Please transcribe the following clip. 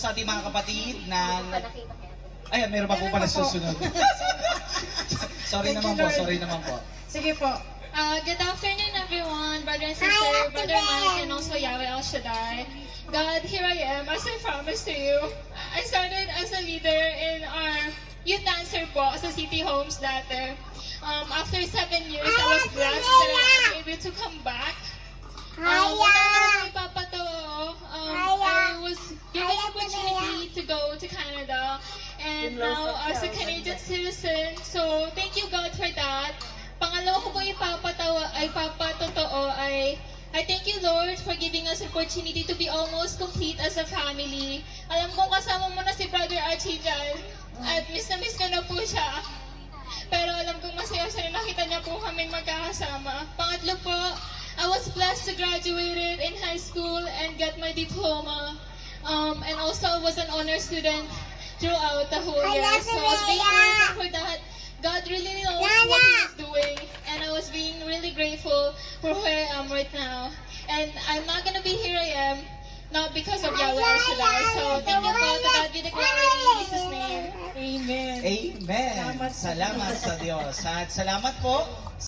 Sa ating mga kapatid na... Ay, meron pa po pala susunod. Sorry naman po. Sige po. Good afternoon, everyone, brother and sister, brother Mike, and also Yahweh El Shaddai. God, here I am, as I promised to you. I started as a leader in our youth dancer po sa City Homes dati. After 7 years, I was blessed that I was able to come back. Wala ipapatawa, I was given the opportunity to go to Canada, and now as a Canadian citizen, so thank you God for that. Pangalawa ko po ipapatotoo ay I thank you Lord for giving us an opportunity to be almost complete as a family. Alam kong kasama mo na si Brother Archie dyan, at miss na miss ko na po siya. Pero alam kong masaya siya na nakita niya po kaming magkakasama. Pangatlo po, I was blessed to graduate in high school and get my diploma. And also I was an honor student throughout the whole year. So I was being grateful for that. God really knows what He's doing, and I was being really grateful for where I am right now. And I'm not gonna be here I am, not because of Yahweh El Shaddai. So thank you God, to God be the glory in Jesus' name. Amen. Amen. Salamat sa Diyos. At salamat po